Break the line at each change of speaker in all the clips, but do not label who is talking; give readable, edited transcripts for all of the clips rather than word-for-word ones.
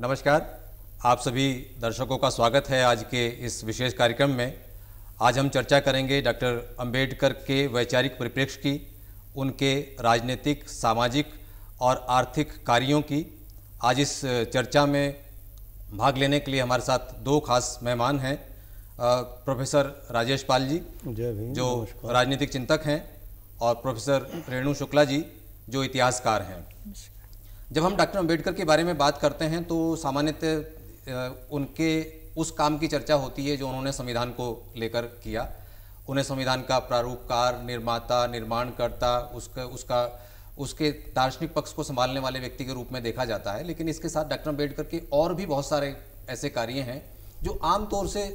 नमस्कार, आप सभी दर्शकों का स्वागत है आज के इस विशेष कार्यक्रम में। आज हम चर्चा करेंगे डॉक्टर अंबेडकर के वैचारिक परिप्रेक्ष्य की, उनके राजनीतिक, सामाजिक और आर्थिक कार्यों की। आज इस चर्चा में भाग लेने के लिए हमारे साथ दो खास मेहमान हैं। प्रोफेसर राजेश पाल जी जो राजनीतिक चिंतक हैं और प्रोफेसर रेणु शुक्ला जी जो इतिहासकार हैं। जब हम डॉक्टर अंबेडकर के बारे में बात करते हैं तो सामान्यतः उनके उस काम की चर्चा होती है जो उन्होंने संविधान को लेकर किया। उन्हें संविधान का प्रारूपकार, निर्माता, निर्माणकर्ता, उसके दार्शनिक पक्ष को संभालने वाले व्यक्ति के रूप में देखा जाता है। लेकिन इसके साथ डॉक्टर अंबेडकर के और भी बहुत सारे ऐसे कार्य हैं जो आमतौर से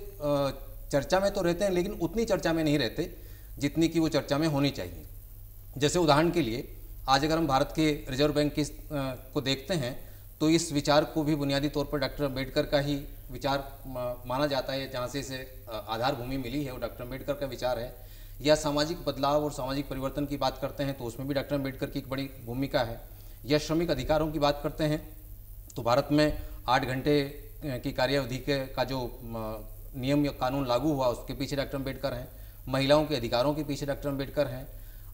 चर्चा में तो रहते हैं लेकिन उतनी चर्चा में नहीं रहते जितनी कि वो चर्चा में होनी चाहिए। जैसे उदाहरण के लिए आज अगर हम भारत के रिजर्व बैंक को देखते हैं तो इस विचार को भी बुनियादी तौर पर डॉक्टर अंबेडकर का ही विचार माना जाता है। जहाँ से इसे आधार भूमि मिली है वो डॉक्टर अंबेडकर का विचार है। या सामाजिक बदलाव और सामाजिक परिवर्तन की बात करते हैं तो उसमें भी डॉक्टर अंबेडकर की एक बड़ी भूमिका है। या श्रमिक अधिकारों की बात करते हैं तो भारत में 8 घंटे की कार्यावधि का जो नियम या कानून लागू हुआ उसके पीछे डॉक्टर अंबेडकर हैं। महिलाओं के अधिकारों के पीछे डॉक्टर अंबेडकर हैं।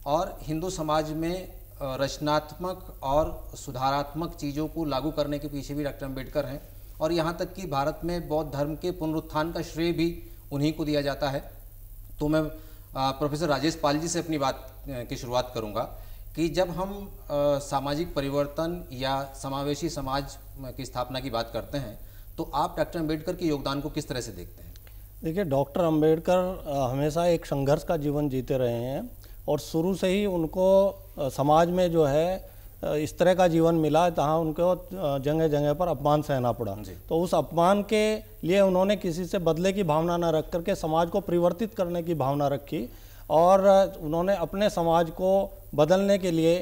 और हिंदू समाज में रचनात्मक और सुधारात्मक चीज़ों को लागू करने के पीछे भी डॉक्टर अंबेडकर हैं। और यहाँ तक कि भारत में बौद्ध धर्म के पुनरुत्थान का श्रेय भी उन्हीं को दिया जाता है। तो मैं प्रोफेसर राजेश पाल जी से अपनी बात की शुरुआत करूँगा कि जब हम सामाजिक परिवर्तन या समावेशी समाज की स्थापना की बात करते हैं तो आप डॉक्टर अंबेडकर के योगदान को किस तरह से देखते हैं?
देखिए, डॉक्टर अंबेडकर हमेशा एक संघर्ष का जीवन जीते रहे हैं और शुरू से ही उनको समाज में जो है इस तरह का जीवन मिला जहाँ उनको जगह जगह पर अपमान सहना पड़ा। तो उस अपमान के लिए उन्होंने किसी से बदले की भावना न रख करके समाज को परिवर्तित करने की भावना रखी और उन्होंने अपने समाज को बदलने के लिए,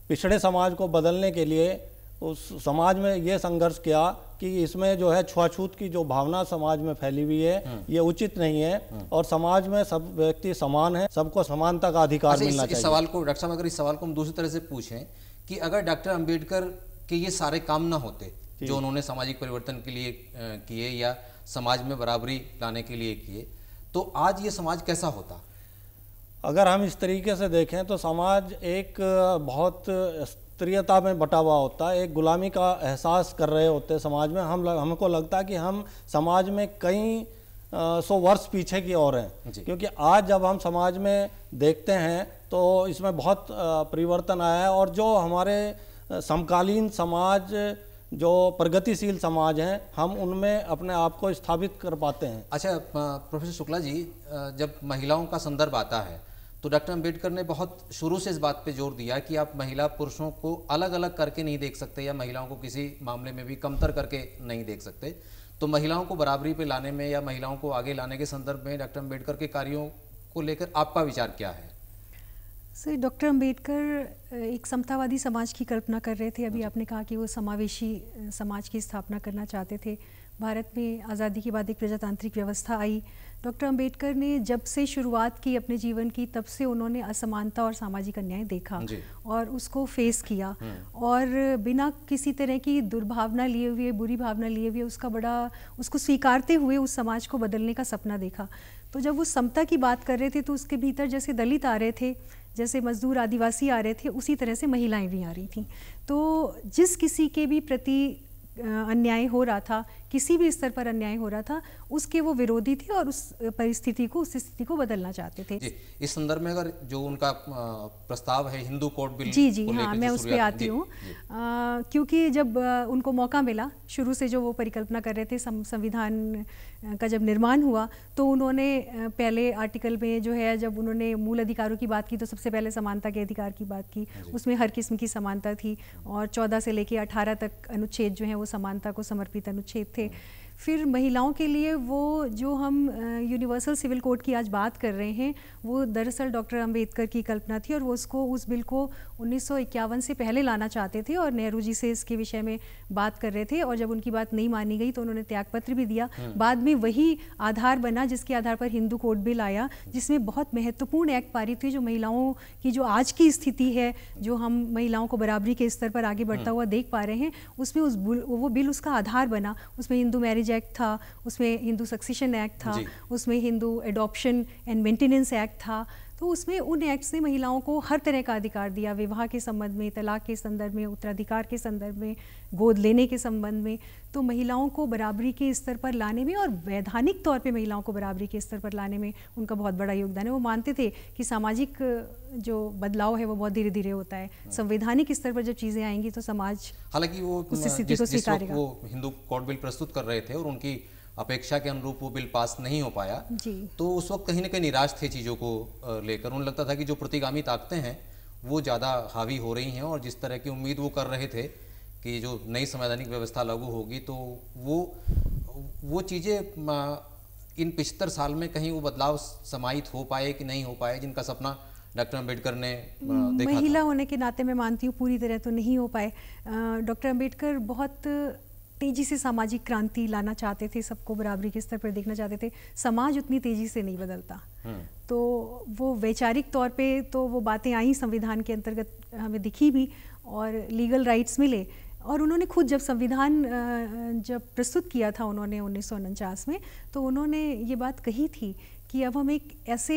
पिछड़े समाज को बदलने के लिए उस समाज में ये संघर्ष किया कि इसमें जो है छुआछूत की जो भावना समाज में फैली हुई है ये उचित नहीं है और समाज में सब व्यक्ति समान है, सबको समानता का अधिकार मिलना चाहिए।
इस सवाल को डॉक्टर साहब, अगर इस सवाल को हम दूसरी तरह से पूछें कि अगर डॉक्टर अंबेडकर के ये सारे काम ना होते जो उन्होंने सामाजिक परिवर्तन के लिए किए या समाज में बराबरी लाने के लिए किए तो आज ये समाज कैसा होता?
अगर हम इस तरीके से देखें तो समाज एक बहुत स्तरीयता में बटा हुआ होता है, एक गुलामी का एहसास कर रहे होते हैं समाज में। हमको लगता है कि हम समाज में कई 100 वर्ष पीछे की ओर हैं, क्योंकि आज जब हम समाज में देखते हैं तो इसमें बहुत परिवर्तन आया है और जो हमारे समकालीन समाज, जो प्रगतिशील समाज हैं, हम उनमें अपने आप को स्थापित कर पाते हैं।
अच्छा प्रोफेसर शुक्ला जी, जब महिलाओं का संदर्भ आता है तो डॉक्टर अंबेडकर ने बहुत शुरू से इस बात पे जोर दिया कि आप महिला पुरुषों को अलग अलग करके नहीं देख सकते या महिलाओं को किसी मामले में भी कमतर करके नहीं देख सकते। तो महिलाओं को बराबरी पे लाने में या महिलाओं को आगे लाने के संदर्भ में डॉक्टर अंबेडकर के कार्यों को लेकर आपका विचार क्या है?
सर, डॉक्टर अंबेडकर एक समतावादी समाज की कल्पना कर रहे थे। अभी आपने कहा कि वो समावेशी समाज की स्थापना करना चाहते थे। भारत में आज़ादी के बाद एक प्रजातांत्रिक व्यवस्था आई। डॉक्टर अंबेडकर ने जब से शुरुआत की अपने जीवन की, तब से उन्होंने असमानता और सामाजिक अन्याय देखा और उसको फेस किया और बिना किसी तरह की दुर्भावना लिए हुए, बुरी भावना लिए हुए उसको स्वीकारते हुए उस समाज को बदलने का सपना देखा। तो जब वो समता की बात कर रहे थे तो उसके भीतर जैसे दलित आ रहे थे, जैसे मजदूर आदिवासी आ रहे थे, उसी तरह से महिलाएं भी आ रही थीं। तो जिस किसी के भी प्रति अन्याय हो रहा था, किसी भी स्तर पर अन्याय हो रहा था, उसके वो विरोधी थे और उस परिस्थिति को, उस स्थिति को बदलना चाहते थे।
इस संदर्भ में अगर जो उनका प्रस्ताव है हिंदू कोड बिल,
जी हाँ, मैं उस पर आती हूँ। क्योंकि जब उनको मौका मिला, शुरू से जो वो परिकल्पना कर रहे थे, संविधान का जब निर्माण हुआ तो उन्होंने पहले आर्टिकल में जो है, जब उन्होंने मूल अधिकारों की बात की तो सबसे पहले समानता के अधिकार की बात की। उसमें हर किस्म की समानता थी और 14 से लेकर 18 तक अनुच्छेद जो है वो समानता को समर्पित अनुच्छेद थे। फिर महिलाओं के लिए वो जो हम यूनिवर्सल सिविल कोड की आज बात कर रहे हैं, वो दरअसल डॉक्टर अंबेडकर की कल्पना थी और वो उस बिल को 1951 से पहले लाना चाहते थे और नेहरू जी से इसके विषय में बात कर रहे थे, और जब उनकी बात नहीं मानी गई तो उन्होंने त्यागपत्र भी दिया। बाद में वही आधार बना जिसके आधार पर हिंदू कोड बिल आया, जिसमें बहुत महत्वपूर्ण एक्ट पारित हुई जो महिलाओं की जो आज की स्थिति है, जो हम महिलाओं को बराबरी के स्तर पर आगे बढ़ता हुआ देख पा रहे हैं, उसमें वो बिल उसका आधार बना। उसमें हिंदू मैरिज एक्ट था, उसमें हिंदू सक्सेशन एक्ट था, उसमें Hindu adoption and maintenance act था। तो उसमें उन एक्ट्स ने महिलाओं को हर तरह का अधिकार दिया, विवाह के संबंध में, तलाक के संदर्भ में, उत्तराधिकार के संदर्भ में, गोद लेने के संबंध में। तो महिलाओं को बराबरी के स्तर पर लाने में और वैधानिक तौर पे महिलाओं को बराबरी के स्तर पर लाने में उनका बहुत बड़ा योगदान है। वो मानते थे कि सामाजिक जो बदलाव है वो बहुत धीरे धीरे होता है, संवैधानिक स्तर पर जब चीज़ें आएंगी तो समाज
हालांकि वो
उस स्थिति को स्वीकारेगा।
वो हिंदू कोड बिल प्रस्तुत कर रहे थे और उनकी अपेक्षा के अनुरूप वो बिल पास नहीं हो पाया
जी।
तो उस वक्त कहीं ना कहीं निराश थे चीज़ों को लेकर। उन्हें लगता था कि जो प्रतिगामी ताकतें हैं वो ज़्यादा हावी हो रही हैं और जिस तरह की उम्मीद वो कर रहे थे कि जो नई संवैधानिक व्यवस्था लागू होगी तो वो चीज़ें इन 75 साल में कहीं वो बदलाव समाहित हो पाए कि नहीं हो पाए, जिनका सपना डॉक्टर अंबेडकर ने देखा
महिला
था।
होने के नाते मैं मानती हूँ पूरी तरह तो नहीं हो पाए। डॉक्टर अंबेडकर बहुत तेजी से सामाजिक क्रांति लाना चाहते थे, सबको बराबरी के स्तर पर देखना चाहते थे। समाज उतनी तेजी से नहीं बदलता, तो वो वैचारिक तौर पे तो वो बातें आई, संविधान के अंतर्गत हमें दिखी भी और लीगल राइट्स मिले। और उन्होंने खुद जब संविधान जब प्रस्तुत किया था उन्होंने 1949 में, तो उन्होंने ये बात कही थी कि अब हम एक ऐसे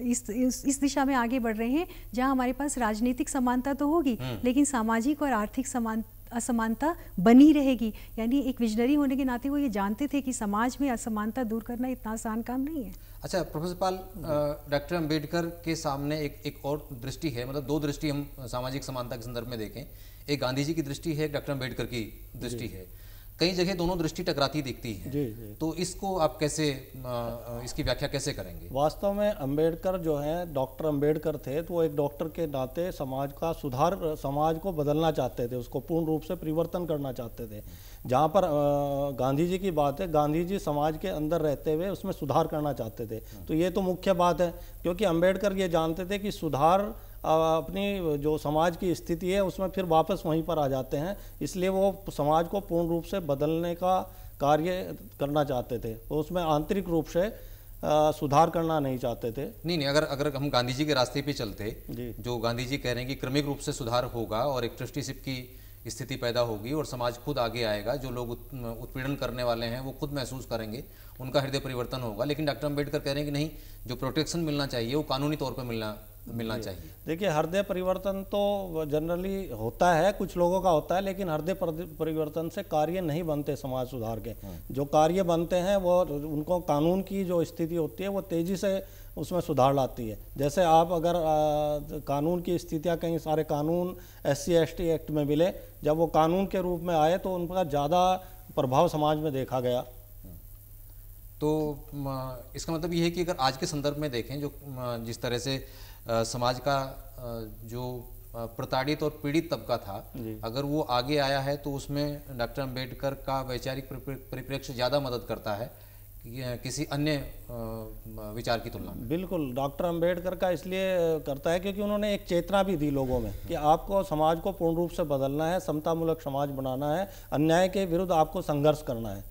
इस दिशा में आगे बढ़ रहे हैं जहां हमारे पास राजनीतिक समानता तो होगी लेकिन सामाजिक और आर्थिक असमानता बनी रहेगी। यानी एक विजनरी होने के नाते वो ये जानते थे कि समाज में असमानता दूर करना इतना आसान काम नहीं है।
अच्छा प्रोफेसर पाल, डॉक्टर अंबेडकर के सामने एक और दृष्टि है, मतलब दो दृष्टि हम सामाजिक समानता के संदर्भ में देखें, एक गांधी जी की दृष्टि है, एक डॉक्टर अंबेडकर की दृष्टि है। कई जगह दोनों दृष्टि टकराती दिखती है।
जी, जी।
तो इसको आप कैसे इसकी व्याख्या कैसे करेंगे?
वास्तव में अंबेडकर जो है, डॉक्टर अंबेडकर थे तो वो एक डॉक्टर के नाते समाज का सुधार, समाज को बदलना चाहते थे, उसको पूर्ण रूप से परिवर्तन करना चाहते थे। जहाँ पर गांधी जी की बात है, गांधी जी समाज के अंदर रहते हुए उसमें सुधार करना चाहते थे। तो ये तो मुख्य बात है, क्योंकि अंबेडकर ये जानते थे कि सुधार अपनी जो समाज की स्थिति है उसमें फिर वापस वहीं पर आ जाते हैं, इसलिए वो समाज को पूर्ण रूप से बदलने का कार्य करना चाहते थे। तो उसमें आंतरिक रूप से सुधार करना नहीं चाहते थे।
नहीं, अगर हम गांधी जी के रास्ते पे चलते, जो गांधी जी कह रहे हैं कि क्रमिक रूप से सुधार होगा और एक ट्रस्टीशिप की स्थिति पैदा होगी और समाज खुद आगे आएगा, जो लोग उत्पीड़न करने वाले हैं वो खुद महसूस करेंगे, उनका हृदय परिवर्तन होगा। लेकिन डॉक्टर अंबेडकर कह रहे हैं कि नहीं, जो प्रोटेक्शन मिलना चाहिए वो कानूनी तौर पर मिलना चाहिए।
देखिए, हृदय परिवर्तन तो जनरली होता है, कुछ लोगों का होता है, लेकिन हृदय परिवर्तन से कार्य नहीं बनते समाज सुधार के। जो कार्य बनते हैं वो उनको कानून की जो स्थिति होती है वो तेजी से उसमें सुधार लाती है। जैसे आप अगर कानून की स्थितियाँ, कई सारे कानून SC ST एक्ट में मिले, जब वो कानून के रूप में आए तो उनका ज़्यादा प्रभाव समाज में देखा गया।
तो इसका मतलब ये है कि अगर आज के संदर्भ में देखें, जो जिस तरह से समाज का जो प्रताड़ित और पीड़ित तबका था, अगर वो आगे आया है तो उसमें डॉक्टर अंबेडकर का वैचारिक परिप्रेक्ष्य ज़्यादा मदद करता है किसी अन्य विचार की तुलना में।
बिल्कुल, डॉक्टर अंबेडकर का इसलिए करता है क्योंकि उन्होंने एक चेतना भी दी लोगों में कि आपको समाज को पूर्ण रूप से बदलना है, समतामूलक समाज बनाना है, अन्याय के विरुद्ध आपको संघर्ष करना है।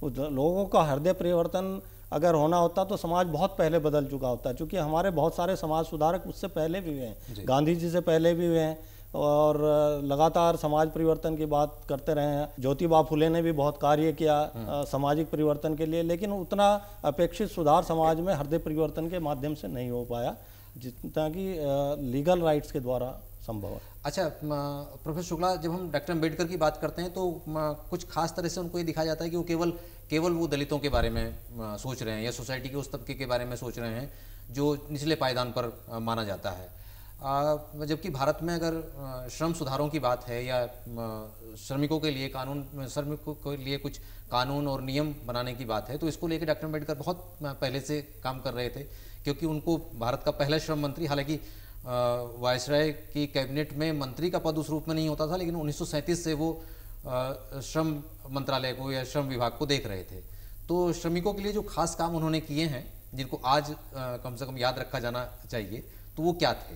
लोगों का हृदय परिवर्तन अगर होना होता तो समाज बहुत पहले बदल चुका होता है, क्योंकि हमारे बहुत सारे समाज सुधारक उससे पहले भी हुए हैं, गांधी जी से पहले भी हुए हैं और लगातार समाज परिवर्तन की बात करते रहे हैं। ज्योतिबा फुले ने भी बहुत कार्य किया सामाजिक परिवर्तन के लिए, लेकिन उतना अपेक्षित सुधार समाज में हृदय परिवर्तन के माध्यम से नहीं हो पाया जितना कि लीगल राइट्स के द्वारा संभव है।
अच्छा प्रोफेसर शुक्ला, जब हम डॉक्टर अंबेडकर की बात करते हैं तो कुछ खास तरह से उनको ये दिखाया जाता है कि वो केवल वो दलितों के बारे में सोच रहे हैं या सोसाइटी के उस तबके के बारे में सोच रहे हैं जो निचले पायदान पर माना जाता है। जबकि भारत में अगर श्रम सुधारों की बात है या श्रमिकों के लिए कुछ कानून और नियम बनाने की बात है, तो इसको लेकर डॉक्टर अंबेडकर बहुत पहले से काम कर रहे थे, क्योंकि उनको भारत का पहला श्रम मंत्री, हालांकि वायसराय की कैबिनेट में मंत्री का पद उस रूप में नहीं होता था, लेकिन 1937 से वो श्रम मंत्रालय को या श्रम विभाग को देख रहे थे। तो श्रमिकों के लिए जो खास काम उन्होंने किए हैं जिनको आज कम से कम याद रखा जाना चाहिए, तो वो क्या थे?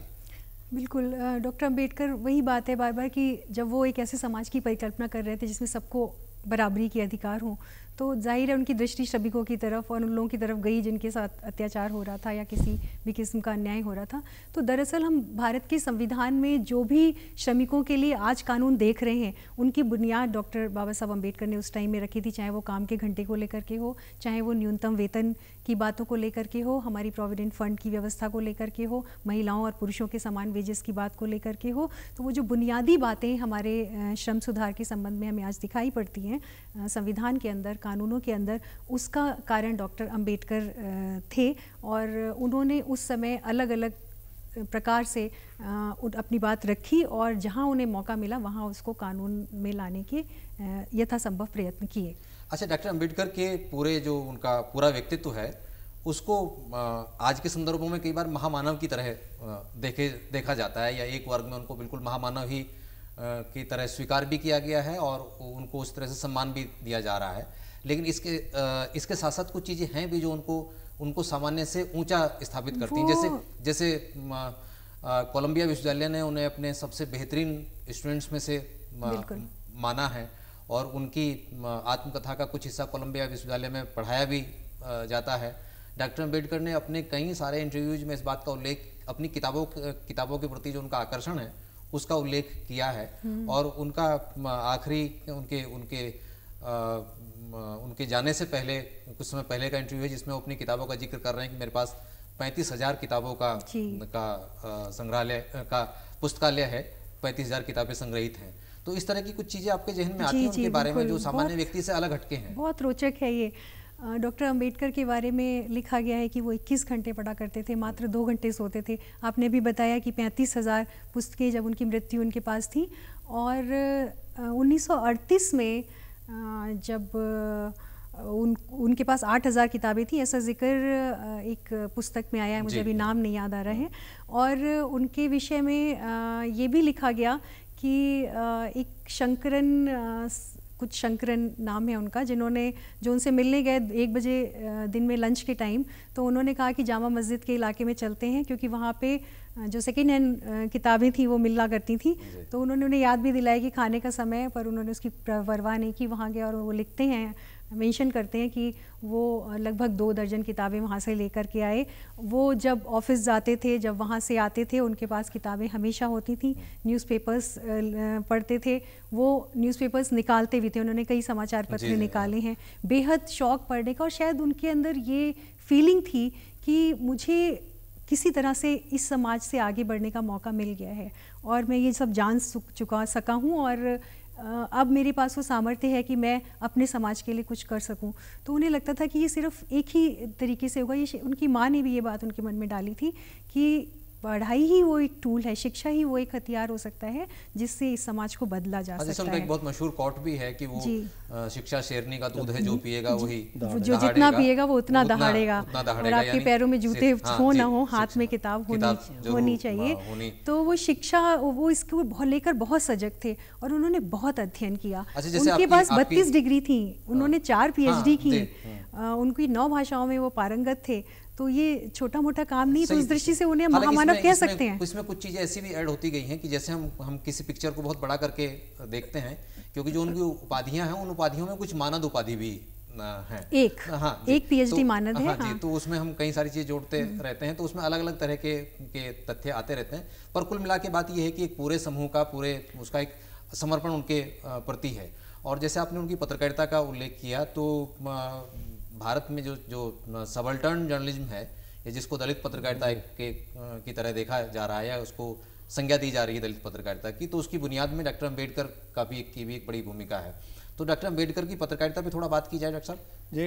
बिल्कुल, डॉक्टर अंबेडकर वही बात है बार बार कि जब वो एक ऐसे समाज की परिकल्पना कर रहे थे जिसमें सबको बराबरी के अधिकार हों, तो जाहिर है उनकी दृष्टि श्रमिकों की तरफ और उन लोगों की तरफ गई जिनके साथ अत्याचार हो रहा था या किसी भी किस्म का अन्याय हो रहा था। तो दरअसल हम भारत के संविधान में जो भी श्रमिकों के लिए आज कानून देख रहे हैं, उनकी बुनियाद डॉक्टर बाबा साहब अम्बेडकर ने उस टाइम में रखी थी, चाहे वो काम के घंटे को लेकर के हो, चाहे वो न्यूनतम वेतन की बातों को लेकर के हो, हमारी प्रोविडेंट फंड की व्यवस्था को लेकर के हो, महिलाओं और पुरुषों के समान वेजेस की बात को लेकर के हो। तो वो जो बुनियादी बातें हमारे श्रम सुधार के संबंध में हमें आज दिखाई पड़ती हैं संविधान के अंदर, कानूनों के अंदर, उसका कारण डॉक्टर अंबेडकर थे। और उन्होंने उस समय अलग अलग प्रकार से अपनी बात रखी और जहां उन्हें मौका मिला वहां उसको कानून में लाने के यथासंभव प्रयत्न किए।
अच्छा, डॉक्टर अंबेडकर के पूरे जो उनका पूरा व्यक्तित्व है उसको आज के संदर्भों में कई बार महामानव की तरह देखा जाता है, या एक वर्ग में उनको बिल्कुल महामानव ही की तरह स्वीकार भी किया गया है और उनको उस तरह से सम्मान भी दिया जा रहा है। लेकिन इसके साथ साथ कुछ चीज़ें हैं भी जो उनको सामान्य से ऊंचा स्थापित करती हैं। जैसे कोलंबिया विश्वविद्यालय ने उन्हें अपने सबसे बेहतरीन स्टूडेंट्स में से माना है और उनकी आत्मकथा का कुछ हिस्सा कोलंबिया विश्वविद्यालय में पढ़ाया भी जाता है। डॉक्टर अंबेडकर ने अपने कई सारे इंटरव्यूज में इस बात का उल्लेख, अपनी किताबों के प्रति जो उनका आकर्षण है उसका उल्लेख किया है। और उनका आखिरी उनके जाने से पहले कुछ समय पहले का इंटरव्यू है जिसमें वो अपनी किताबों का जिक्र कर रहे हैं कि मेरे पास 35,000 किताबों का संग्रहालय का पुस्तकालय है, 35,000 किताबें संग्रहित हैं। तो इस तरह की कुछ चीज़ें आपके जहन में आती हैं उनके बारे में जो सामान्य व्यक्ति से अलग हटके हैं?
बहुत रोचक है ये। डॉक्टर अंबेडकर के बारे में लिखा गया है कि वो 21 घंटे पढ़ा करते थे, मात्र 2 घंटे सोते थे। आपने भी बताया कि 35,000 पुस्तकें जब उनकी मृत्यु उनके पास थी। और 1938 में जब उनके पास 8,000 किताबें थी, ऐसा जिक्र एक पुस्तक में आया है, मुझे अभी नाम नहीं याद आ रहा है। और उनके विषय में ये भी लिखा गया कि एक कुछ शंकरन नाम है उनका, जो उनसे मिलने गए 1 बजे दिन में लंच के टाइम, तो उन्होंने कहा कि जामा मस्जिद के इलाके में चलते हैं क्योंकि वहाँ पे जो सेकेंड हैंड किताबें थी वो मिला करती थी। तो उन्होंने उन्हें याद भी दिलाया कि खाने का समय, पर उन्होंने उसकी परवाह नहीं की, वहाँ गए और वो लिखते हैं, मेंशन करते हैं कि वो लगभग 2 दर्जन किताबें वहाँ से लेकर के आए। वो जब ऑफिस जाते थे, जब वहाँ से आते थे, उनके पास किताबें हमेशा होती थी। न्यूज़पेपर्स पढ़ते थे, वो न्यूज़पेपर्स निकालते भी थे, उन्होंने कई समाचार पत्र निकाले हैं। बेहद शौक पढ़ने का, और शायद उनके अंदर ये फीलिंग थी कि मुझे किसी तरह से इस समाज से आगे बढ़ने का मौका मिल गया है और मैं ये सब जान सका हूँ और अब मेरे पास वो सामर्थ्य है कि मैं अपने समाज के लिए कुछ कर सकूं। तो उन्हें लगता था कि ये सिर्फ एक ही तरीके से होगा। ये उनकी माँ ने भी ये बात उनके मन में डाली थी कि पढ़ाई ही वो एक टूल है, शिक्षा ही वो एक हथियार हो सकता है जिससे इस समाज को बदला जा सकता है।
एक बहुत मशहूर कोट भी है कि वो शिक्षा शेरनी का दूध है, जो पिएगा वही
जो जितना पिएगा वो उतना दहाड़ेगा, और आपके पैरों में जूते हो ना हो, हाथ में किताब होनी चाहिए। तो वो शिक्षा, वो इसको लेकर बहुत सजग थे और उन्होंने बहुत अध्ययन किया। उनके पास 32 डिग्री थी, उन्होंने 4 PhD की, उनकी 9 भाषाओं में वो पारंगत थे। तो ये छोटा मोटा काम नहीं, तो इस दृष्टि से उन्हें महामानव कह सकते हैं।
इसमें कुछ चीज़ें ऐसी भी ऐड होती गई हैं कि जैसे हम किसी पिक्चर को बहुत बड़ा करके देखते हैं, क्योंकि जो उनकी उपाधियां हैं उन उपाधियों में कुछ मानद उपाधि भी है।
एक PhD मानद है।
जी, तो उसमें हम कई सारी चीज़ जोड़ते रहते हैं, तो उसमें अलग अलग तरह के तथ्य आते रहते हैं। पर कुल मिला के बात यह है कि एक पूरे समूह का उसका एक समर्पण उनके प्रति है। और जैसे आपने उनकी पत्रकारिता का उल्लेख किया, तो भारत में जो सबल्टर्न जर्नलिज्म है, या जिसको दलित पत्रकारिता की तरह देखा जा रहा है, उसको संज्ञा दी जा रही है दलित पत्रकारिता की, तो उसकी बुनियाद में डॉक्टर अंबेडकर की भी एक बड़ी भूमिका है। तो डॉक्टर अंबेडकर की पत्रकारिता पे थोड़ा बात की जाए डॉक्टर साहब।
जी,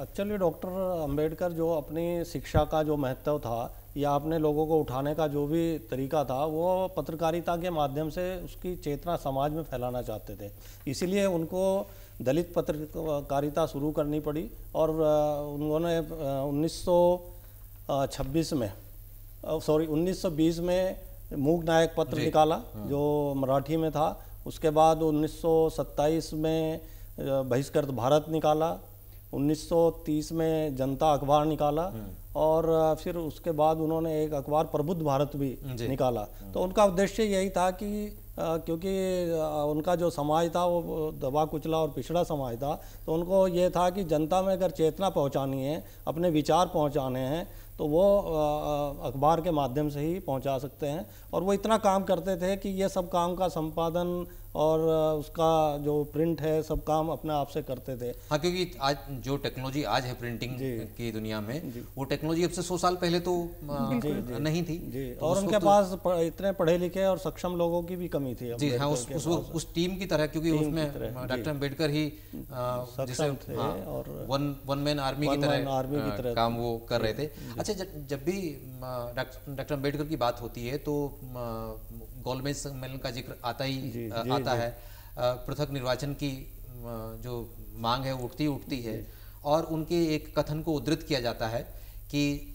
एक्चुअली डॉक्टर अंबेडकर जो अपनी शिक्षा का जो महत्व था या अपने लोगों को उठाने का जो भी तरीका था, वो पत्रकारिता के माध्यम से उसकी चेतना समाज में फैलाना चाहते थे। इसीलिए उनको दलित पत्रकारिता शुरू करनी पड़ी और उन्होंने 1920 में मूक नायक पत्र निकाला जो मराठी में था, उसके बाद 1927 में बहिष्कृत भारत निकाला, 1930 में जनता अखबार निकाला, और फिर उसके बाद उन्होंने एक अखबार प्रबुद्ध भारत भी निकाला। तो उनका उद्देश्य यही था कि क्योंकि उनका जो समाज था वो दबा कुचला और पिछड़ा समाज था, तो उनको ये था कि जनता में अगर चेतना पहुंचानी है, अपने विचार पहुंचाने हैं, तो वो अखबार के माध्यम से ही पहुंचा सकते हैं। और वो इतना काम करते थे कि ये सब काम का संपादन और उसका जो प्रिंट है सब काम अपने आप से करते थे।
हाँ, क्योंकि आज जो टेक्नोलॉजी आज है प्रिंटिंग की दुनिया में, वो टेक्नोलॉजी अब से 100 साल पहले तो नहीं थी
जी। तो और उनके पास इतने पढ़े लिखे और सक्षम लोगों की भी कमी थी
जी। हाँ, उस टीम की तरह, क्योंकि उसमें डॉक्टर अम्बेडकर ही जैसे और वन मैन आर्मी की तरह काम वो कर रहे थे। अच्छा, जब भी डॉक्टर अम्बेडकर की बात होती है तो गोलमेज सम्मेलन का जिक्र आता है। पृथक निर्वाचन की जो मांग है उठती है, और उनके एक कथन को उद्धृत किया जाता है कि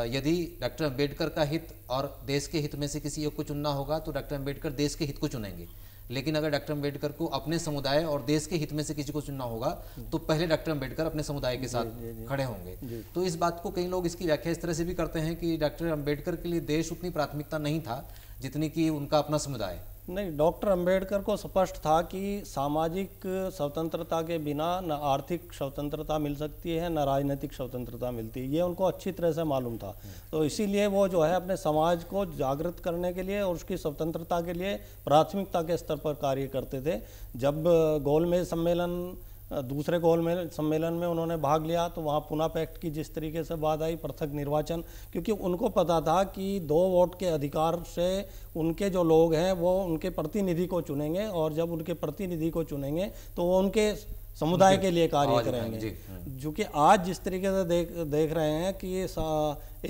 यदि डॉक्टर अम्बेडकर का हित और देश के हित में से किसी एक को चुनना होगा तो डॉक्टर अम्बेडकर देश के हित को चुनेंगे, लेकिन अगर डॉक्टर अम्बेडकर को अपने समुदाय और देश के हित में से किसी को चुनना होगा तो पहले डॉक्टर अम्बेडकर अपने समुदाय के साथ खड़े होंगे। तो इस बात को कई लोग इसकी व्याख्या इस तरह से भी करते हैं कि डॉक्टर अम्बेडकर के लिए देश उतनी प्राथमिकता नहीं था जितनी कि उनका अपना समुदाय।
नहीं, डॉक्टर अम्बेडकर को स्पष्ट था कि सामाजिक स्वतंत्रता के बिना न आर्थिक स्वतंत्रता मिल सकती है, न राजनीतिक स्वतंत्रता मिलती है, ये उनको अच्छी तरह से मालूम था। तो इसीलिए वो जो है अपने समाज को जागृत करने के लिए और उसकी स्वतंत्रता के लिए प्राथमिकता के स्तर पर कार्य करते थे। जब गोलमेज सम्मेलन दूसरे गोलमेज सम्मेलन में उन्होंने भाग लिया तो वहाँ पुना पैक्ट की जिस तरीके से बात आई, पृथक निर्वाचन, क्योंकि उनको पता था कि 2 वोट के अधिकार से उनके जो लोग हैं वो उनके प्रतिनिधि को चुनेंगे, और जब उनके प्रतिनिधि को चुनेंगे तो वो उनके समुदाय के लिए कार्य करेंगे। जो कि आज जिस तरीके से देख रहे हैं कि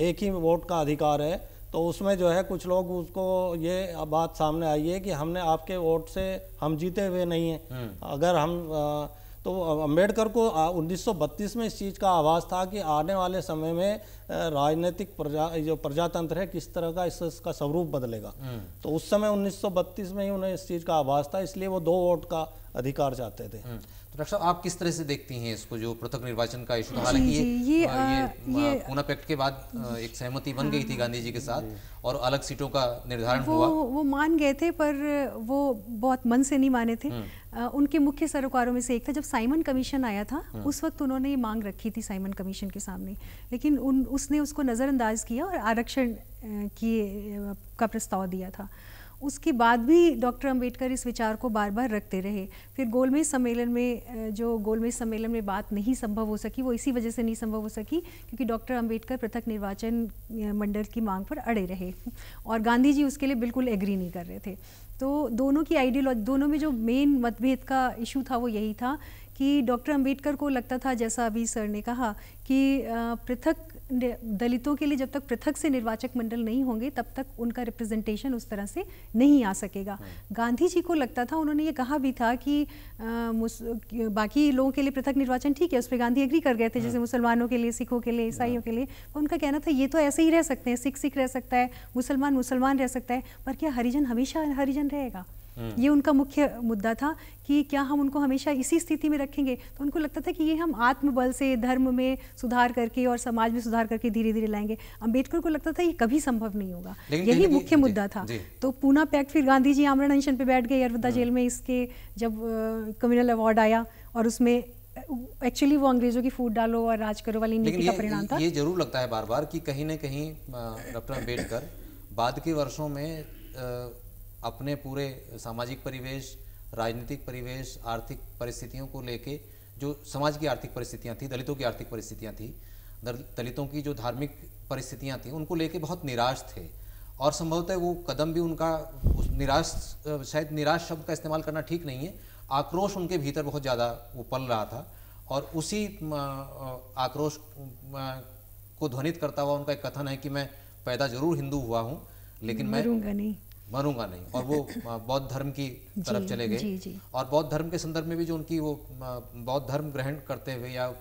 एक ही वोट का अधिकार है, तो उसमें जो है कुछ लोग उसको ये बात सामने आई है कि हमने आपके वोट से हम जीते हुए नहीं हैं। अगर हम तो अम्बेडकर को 1932 में इस चीज़ का आभास था कि आने वाले समय में राजनीतिक जो प्रजातंत्र है किस तरह का इसका स्वरूप बदलेगा। तो उस समय 1932 में ही उन्हें इस चीज़ का आभास था, इसलिए वो 2 वोट का अधिकार चाहते थे।
तो डॉक्टर साहब, आप किस तरह से देखती हैं इसको, जो पृथक निर्वाचन का इशू था? हालांकि ये पूना पैक्ट के बाद एक सहमति बन गई थी गांधी जी के साथ और अलग सीटों का निर्धारण हुआ।
वो मान गए थे, पर वो बहुत मन से नहीं माने थे। उनके मुख्य सरोकारों में से एक था जब साइमन कमीशन आया था, उस वक्त उन्होंने ये मांग रखी थी साइमन कमीशन के सामने, लेकिन उसने उसको नज़रअंदाज किया और आरक्षण का प्रस्ताव दिया था। उसके बाद भी डॉक्टर अंबेडकर इस विचार को बार बार रखते रहे। फिर गोलमेज सम्मेलन में बात नहीं संभव हो सकी, वो इसी वजह से नहीं संभव हो सकी क्योंकि डॉक्टर अंबेडकर पृथक निर्वाचन मंडल की मांग पर अड़े रहे और गांधी जी उसके लिए बिल्कुल एग्री नहीं कर रहे थे। तो दोनों की आइडियोलॉजी, दोनों में जो मेन मतभेद का इशू था वो यही था कि डॉक्टर अंबेडकर को लगता था, जैसा अभी सर ने कहा, कि पृथक दलितों के लिए जब तक पृथक से निर्वाचक मंडल नहीं होंगे तब तक उनका रिप्रेजेंटेशन उस तरह से नहीं आ सकेगा। गांधी जी को लगता था, उन्होंने ये कहा भी था कि बाकी लोगों के लिए पृथक निर्वाचन ठीक है, उस पर गांधी एग्री कर गए थे, जैसे मुसलमानों के लिए, सिखों के लिए, ईसाइयों के लिए। उनका कहना था ये तो ऐसे ही रह सकते हैं, सिख रह सकता है, मुसलमान रह सकता है, पर क्या हरिजन हमेशा हरिजन रहेगा? ये उनका मुख्य मुद्दा था कि क्या हम उनको हमेशा इसी स्थिति में रखेंगे। तो उनको लगता था कि ये हम आत्मबल से धर्म में सुधार करके और समाज में सुधार करके धीरे धीरे लाएंगे। अंबेडकर को लगता था ये कभी संभव नहीं होगा, यही मुख्य मुद्दा था। तो पूना पैक्ट, फिर गांधी जी आमरण अनशन पे बैठ गए अरवदा जेल में, इसके जब कम्युनल अवार्ड आया और उसमें एक्चुअली वो अंग्रेजों की फूट डालो और राज करो वाली नीति का परिणाम था।
ये जरूर लगता है बार बार कि कहीं ना कहीं डॉक्टर अम्बेडकर बाद के वर्षों में अपने पूरे सामाजिक परिवेश, राजनीतिक परिवेश, आर्थिक परिस्थितियों को लेके, जो समाज की आर्थिक परिस्थितियां थी, दलितों की आर्थिक परिस्थितियां थी, दलितों की जो धार्मिक परिस्थितियां थी, उनको लेके बहुत निराश थे। और संभवतः वो कदम भी उनका शायद निराश शब्द का इस्तेमाल करना ठीक नहीं है, आक्रोश उनके भीतर बहुत ज़्यादा वो पल रहा था और उसी आक्रोश को ध्वनित करता हुआ उनका एक कथन है कि मैं पैदा जरूर हिंदू हुआ हूँ लेकिन मैं मरूंगा नहीं। और वो बौद्ध धर्म की तरफ चले गए। और बौद्ध धर्म के संदर्भ में भी जो उनकी वो बौद्ध धर्म ग्रहण करते हुए या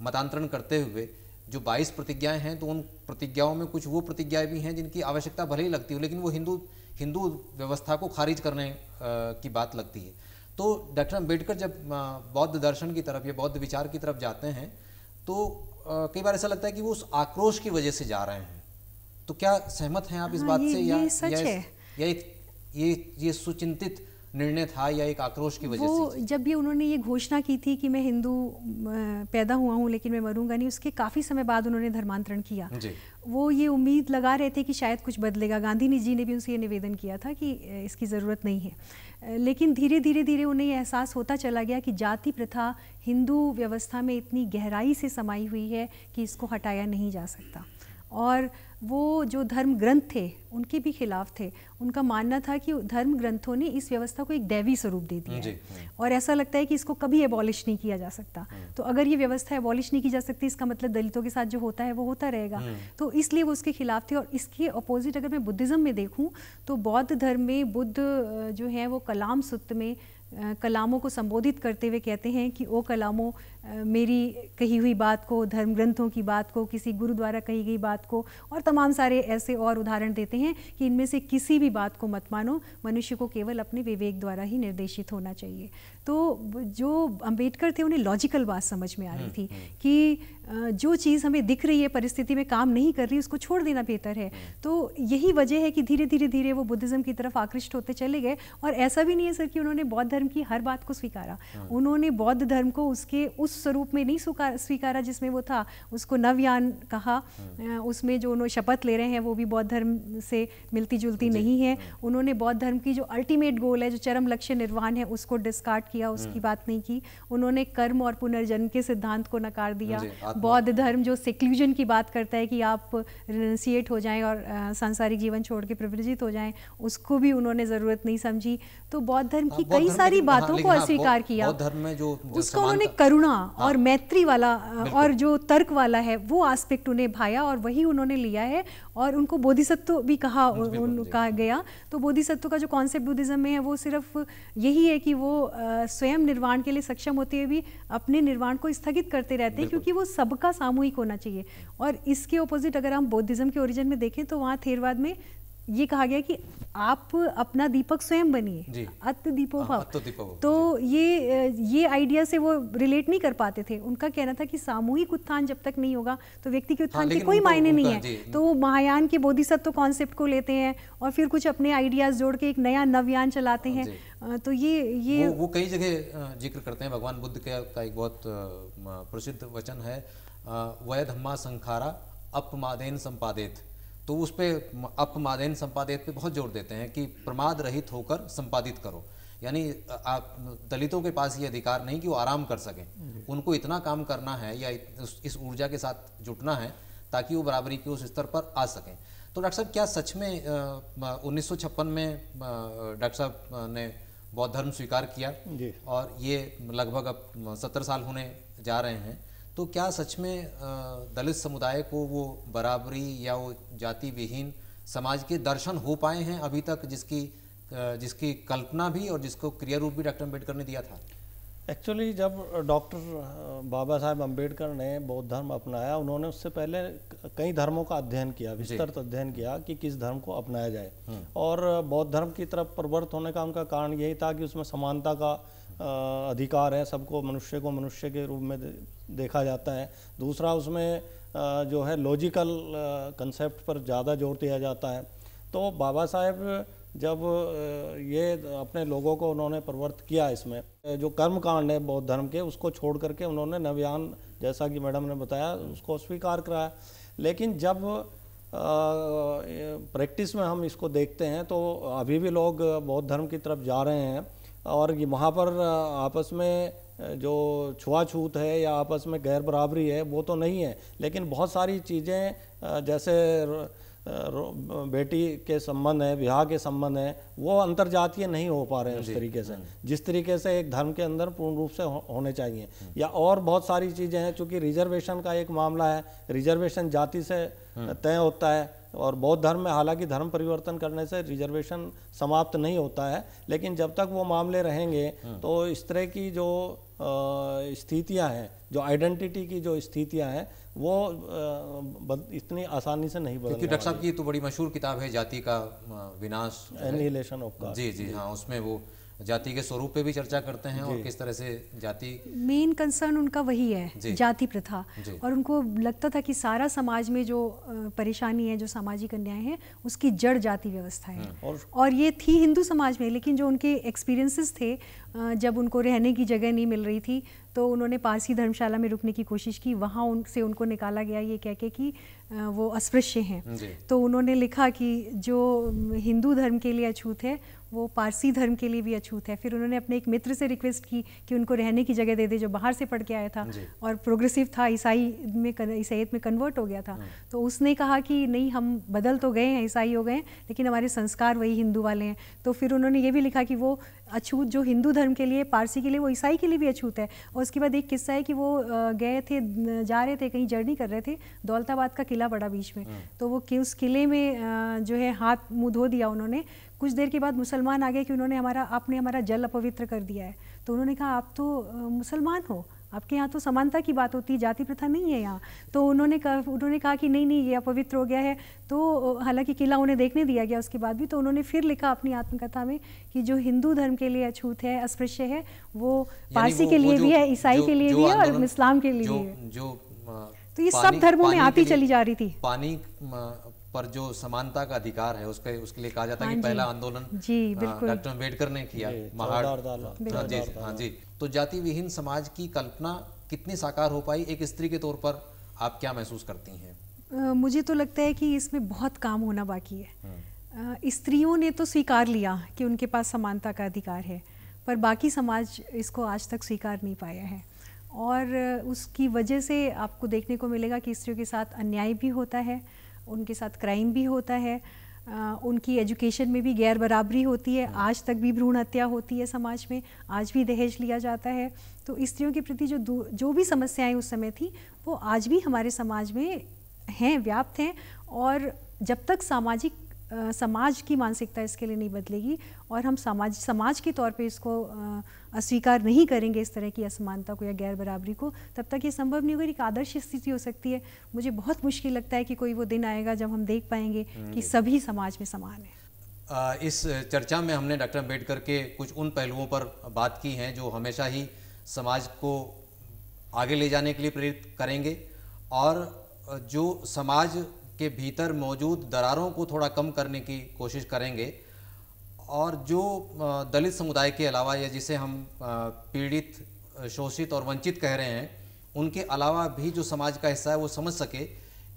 मतांतरण करते हुए जो 22 प्रतिज्ञाएं हैं, तो उन प्रतिज्ञाओं में कुछ वो प्रतिज्ञाएं भी हैं जिनकी आवश्यकता भले ही लगती हो, लेकिन वो हिंदू व्यवस्था को खारिज करने की बात लगती है। तो डॉक्टर अम्बेडकर जब बौद्ध दर्शन की तरफ या बौद्ध विचार की तरफ जाते हैं, तो कई बार ऐसा लगता है कि वो उस आक्रोश की वजह से जा रहे हैं। तो क्या सहमत हैं आप इस बात से, या ये सुचिंतित निर्णय था या एक आक्रोश की वजह से?
जब भी उन्होंने ये घोषणा की थी कि मैं हिंदू पैदा हुआ हूँ लेकिन मैं मरूंगा नहीं, उसके काफ़ी समय बाद उन्होंने धर्मांतरण किया। वो ये उम्मीद लगा रहे थे कि शायद कुछ बदलेगा। गांधी जी ने भी उनसे ये निवेदन किया था कि इसकी ज़रूरत नहीं है, लेकिन धीरे धीरे उन्हें ये एहसास होता चला गया कि जाति प्रथा हिंदू व्यवस्था में इतनी गहराई से समाई हुई है कि इसको हटाया नहीं जा सकता। और वो जो धर्म ग्रंथ थे उनके भी खिलाफ थे। उनका मानना था कि धर्म ग्रंथों ने इस व्यवस्था को एक दैवी स्वरूप दे दिया है और ऐसा लगता है कि इसको कभी एबॉलिश नहीं किया जा सकता। तो अगर ये व्यवस्था एबॉलिश नहीं की जा सकती, इसका मतलब दलितों के साथ जो होता है वो होता रहेगा। तो इसलिए वो उसके खिलाफ थे। और इसके अपोजिट अगर मैं बुद्धिज़्म में देखूं तो बौद्ध धर्म में बुद्ध जो है वो कलाम सुत्त में कलामों को संबोधित करते हुए कहते हैं कि ओ कलामों, मेरी कही हुई बात को, धर्म ग्रंथों की बात को, किसी गुरु द्वारा कही गई बात को, और तमाम सारे ऐसे और उदाहरण देते हैं कि इनमें से किसी भी बात को मत मानो, मनुष्य को केवल अपने विवेक द्वारा ही निर्देशित होना चाहिए। तो जो अम्बेडकर थे उन्हें लॉजिकल बात समझ में आ रही थी कि जो चीज़ हमें दिख रही है परिस्थिति में काम नहीं कर रही, उसको छोड़ देना बेहतर है। तो यही वजह है कि धीरे धीरे वो बुद्धिज़्म की तरफ आकृष्ट होते चले गए। और ऐसा भी नहीं है सर कि उन्होंने बौद्ध धर्म की हर बात को स्वीकारा। उन्होंने बौद्ध धर्म को उसके उस स्वरूप में नहीं स्वीकारा जिसमें वो था, उसको नवयान कहा। उसमें जो उन्होंने शपथ ले रहे हैं वो भी बौद्ध धर्म से मिलती जुलती नहीं है। उन्होंने बौद्ध धर्म की जो अल्टीमेट गोल है, जो चरम लक्ष्य निर्वाण है, उसको डिस्कार्ड किया, उसकी बात नहीं की। उन्होंने कर्म और पुनर्जन्म के सिद्धांत को नकार दिया। बौद्ध धर्म जो सेक्लूजन की बात करता है कि आप रिनसिएट हो जाएं और सांसारिक जीवन छोड़ के प्रव्रजित हो जाएं, उसको भी उन्होंने ज़रूरत नहीं समझी। तो बौद्ध धर्म की कई सारी बातों को अस्वीकार किया।
बौद्ध धर्म में जो
उसको उन्होंने करुणा और मैत्री वाला और जो तर्क वाला है वो एस्पेक्ट उन्हें भाया और वही उन्होंने लिया है। और उनको बोधिसत्व भी कहा गया। तो बोधिसत्व का जो कॉन्सेप्ट बुद्धिज्म में है वो सिर्फ यही है कि वो स्वयं निर्वाण के लिए सक्षम होते हुए भी अपने निर्वाण को स्थगित करते रहते हैं, क्योंकि वो सबका सामूहिक होना चाहिए। और इसके ऑपोजिट अगर हम बौद्धिज्म के ओरिजिन में देखें तो वहाँ थेरवाद में ये कहा गया कि आप अपना दीपक स्वयं बनिए, अत्त दीपो भव। तो ये आइडिया से वो रिलेट नहीं कर पाते थे। उनका कहना था कि सामूहिक उत्थान जब तक नहीं होगा तो व्यक्ति के उत्थान के कोई मायने नहीं है। तो वो महायान के बोधिसत्व कॉन्सेप्ट को लेते हैं और फिर कुछ अपने आइडियाज जोड़ के एक नया नवयान चलाते हैं। तो ये
वो कई जगह जिक्र करते हैं। भगवान बुद्ध का एक बहुत प्रसिद्ध वचन है, वय धम्मा संखारा अपमादेन संपादित। तो उस पे अपमादेन संपादित पे बहुत जोर देते हैं कि प्रमाद रहित होकर संपादित करो। यानी आप दलितों के पास ये अधिकार नहीं कि वो आराम कर सकें, उनको इतना काम करना है या इस ऊर्जा के साथ जुटना है ताकि वो बराबरी के उस स्तर पर आ सकें। तो डॉक्टर साहब, क्या सच में 1956 में डॉक्टर साहब ने बौद्ध धर्म स्वीकार किया और ये लगभग अब 70 साल होने जा रहे हैं, तो क्या सच में दलित समुदाय को वो बराबरी या वो जाति विहीन समाज के दर्शन हो पाए हैं अभी तक, जिसकी कल्पना भी और जिसको क्रिया रूप भी डॉक्टर अम्बेडकर ने दिया था?
एक्चुअली जब डॉक्टर बाबा साहेब अम्बेडकर ने बौद्ध धर्म अपनाया, उन्होंने उससे पहले कई धर्मों का अध्ययन किया, विस्तृत अध्ययन किया कि किस धर्म को अपनाया जाए। और बौद्ध धर्म की तरफ प्रवृत्त होने का उनका कारण यही था कि उसमें समानता का अधिकार है, सबको मनुष्य को मनुष्य के रूप में देखा जाता है। दूसरा, उसमें जो है लॉजिकल कंसेप्ट पर ज़्यादा जोर दिया जाता है। तो बाबा साहेब जब ये अपने लोगों को उन्होंने प्रवृत्त किया, इसमें जो कर्म कांड है बौद्ध धर्म के, उसको छोड़ करके उन्होंने नवयान, जैसा कि मैडम ने बताया, उसको स्वीकार कराया। लेकिन जब प्रैक्टिस में हम इसको देखते हैं तो अभी भी लोग बौद्ध धर्म की तरफ जा रहे हैं और वहाँ पर आपस में जो छुआछूत है या आपस में गैर बराबरी है वो तो नहीं है, लेकिन बहुत सारी चीज़ें जैसे बेटी के संबंध है, ब्याह के संबंध है, वो अंतर्जातीय नहीं हो पा रहे हैं उस तरीके से, जिस तरीके से एक धर्म के अंदर पूर्ण रूप से होने चाहिए। या और बहुत सारी चीज़ें हैं, चूँकि रिजर्वेशन का एक मामला है, रिजर्वेशन जाति से तय होता है, और बौद्ध धर्म में हालांकि धर्म परिवर्तन करने से रिजर्वेशन समाप्त नहीं होता है, लेकिन जब तक वो मामले रहेंगे तो इस तरह की जो स्थितियां हैं, जो आइडेंटिटी की जो स्थितियां हैं, वो इतनी आसानी से नहीं बदलने
क्योंकि डॉक्टर साहब की तो बड़ी मशहूर किताब है जाति का विनाश,
एनिहिलेशन ऑफ कास्ट।
जी जी हाँ, उसमें वो जाति के स्वरूप पे भी चर्चा करते हैं और किस तरह से जाति,
मेन कंसर्न उनका वही है, जाति प्रथा। और उनको लगता था कि सारा समाज में जो परेशानी है, जो सामाजिक अन्याय है, उसकी जड़ जाति व्यवस्था है। और ये थी हिंदू समाज में, लेकिन जो उनके एक्सपीरियंसेस थे, जब उनको रहने की जगह नहीं मिल रही थी तो उन्होंने पारसी धर्मशाला में रुकने की कोशिश की। वहाँ उनसे उनको निकाला गया ये कह के कि वो अस्पृश्य हैं। तो उन्होंने लिखा कि जो हिंदू धर्म के लिए अछूत है वो पारसी धर्म के लिए भी अछूत है। फिर उन्होंने अपने एक मित्र से रिक्वेस्ट की कि उनको रहने की जगह दे दे, जो बाहर से पढ़ के आया था और प्रोग्रेसिव था, ईसाईयत में कन्वर्ट हो गया था। तो उसने कहा कि नहीं, हम बदल तो गए हैं, ईसाई हो गए हैं, लेकिन हमारे संस्कार वही हिंदू वाले हैं। तो फिर उन्होंने ये भी लिखा कि वो अछूत जो हिंदू धर्म के लिए, पारसी के लिए, वो ईसाई के लिए भी अछूत है। और उसके बाद एक किस्सा है कि वो गए थे, जा रहे थे, कहीं जर्नी कर रहे थे, दौलताबाद का किला पड़ा बीच में, तो वो उस किले में जो है हाथ मुंह धो दिया उन्होंने। कुछ देर के बाद मुसलमान आ गए कि आपने हमारा जल अपवित्र कर दिया है। तो उन्होंने कहा आप तो मुसलमान हो, आपके यहाँ तो समानता की बात होती है, जाति प्रथा नहीं है यहाँ। तो उन्होंने कहा कि नहीं ये अपवित्र हो गया है। तो हालांकि किला उन्हें देखने दिया गया उसके बाद भी। तो उन्होंने फिर लिखा अपनी आत्मकथा में कि जो हिंदू धर्म के लिए अछूत है, अस्पृश्य है, वो पारसी के लिए भी है, ईसाई के लिए भी है और इस्लाम के लिए भी है। तो ये सब धर्मों में आती चली जा रही थी।
पानी पर जो समानता का अधिकार है उसके लिए कहा जाता है कि पहला आंदोलन डॉक्टर अम्बेडकर ने किया, हाँ जी। तो जाति विहीन समाज की कल्पना कितनी साकार हो पाई, एक स्त्री के तौर पर आप क्या महसूस करती हैं?
मुझे तो लगता है कि इसमें बहुत काम होना बाकी है। स्त्रियों ने तो स्वीकार लिया कि उनके पास समानता का अधिकार है, पर बाकी समाज इसको आज तक स्वीकार नहीं पाया है। और उसकी वजह से आपको देखने को मिलेगा कि स्त्रियों के साथ अन्याय भी होता है, उनके साथ क्राइम भी होता है, उनकी एजुकेशन में भी गैर बराबरी होती है। आज तक भी भ्रूण हत्या होती है समाज में, आज भी दहेज लिया जाता है। तो स्त्रियों के प्रति जो भी समस्याएं उस समय थी वो आज भी हमारे समाज में हैं, व्याप्त हैं। और जब तक समाज की मानसिकता इसके लिए नहीं बदलेगी और हम समाज के तौर पे इसको अस्वीकार नहीं करेंगे, इस तरह की असमानता को या गैर बराबरी को, तब तक ये संभव नहीं होगा। एक आदर्श स्थिति हो सकती है। मुझे बहुत मुश्किल लगता है कि कोई वो दिन आएगा जब हम देख पाएंगे कि सभी समाज में समान है।
इस चर्चा में हमने डॉक्टर अम्बेडकर के कुछ उन पहलुओं पर बात की हैं जो हमेशा ही समाज को आगे ले जाने के लिए प्रेरित करेंगे और जो समाज के भीतर मौजूद दरारों को थोड़ा कम करने की कोशिश करेंगे। और जो दलित समुदाय के अलावा या जिसे हम पीड़ित, शोषित और वंचित कह रहे हैं, उनके अलावा भी जो समाज का हिस्सा है वो समझ सके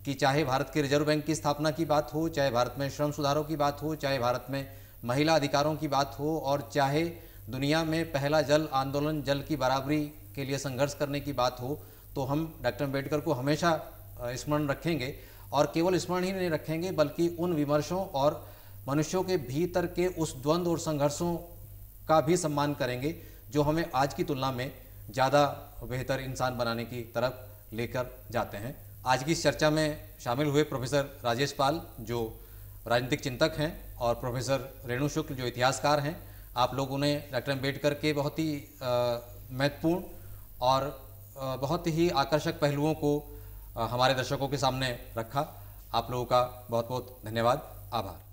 कि चाहे भारत के रिजर्व बैंक की स्थापना की बात हो, चाहे भारत में श्रम सुधारों की बात हो, चाहे भारत में महिला अधिकारों की बात हो, और चाहे दुनिया में पहला जल आंदोलन, जल की बराबरी के लिए संघर्ष करने की बात हो, तो हम डॉक्टर अम्बेडकर को हमेशा स्मरण रखेंगे। और केवल स्मरण ही नहीं रखेंगे बल्कि उन विमर्शों और मनुष्यों के भीतर के उस द्वंद्व और संघर्षों का भी सम्मान करेंगे जो हमें आज की तुलना में ज़्यादा बेहतर इंसान बनाने की तरफ लेकर जाते हैं। आज की इस चर्चा में शामिल हुए प्रोफेसर राजेश पाल जो राजनीतिक चिंतक हैं और प्रोफेसर रेणु शुक्ल जो इतिहासकार हैं। आप लोगों ने डॉक्टर अम्बेडकर के बहुत ही महत्वपूर्ण और बहुत ही आकर्षक पहलुओं को हमारे दर्शकों के सामने रखा। आप लोगों का बहुत बहुत धन्यवाद, आभार।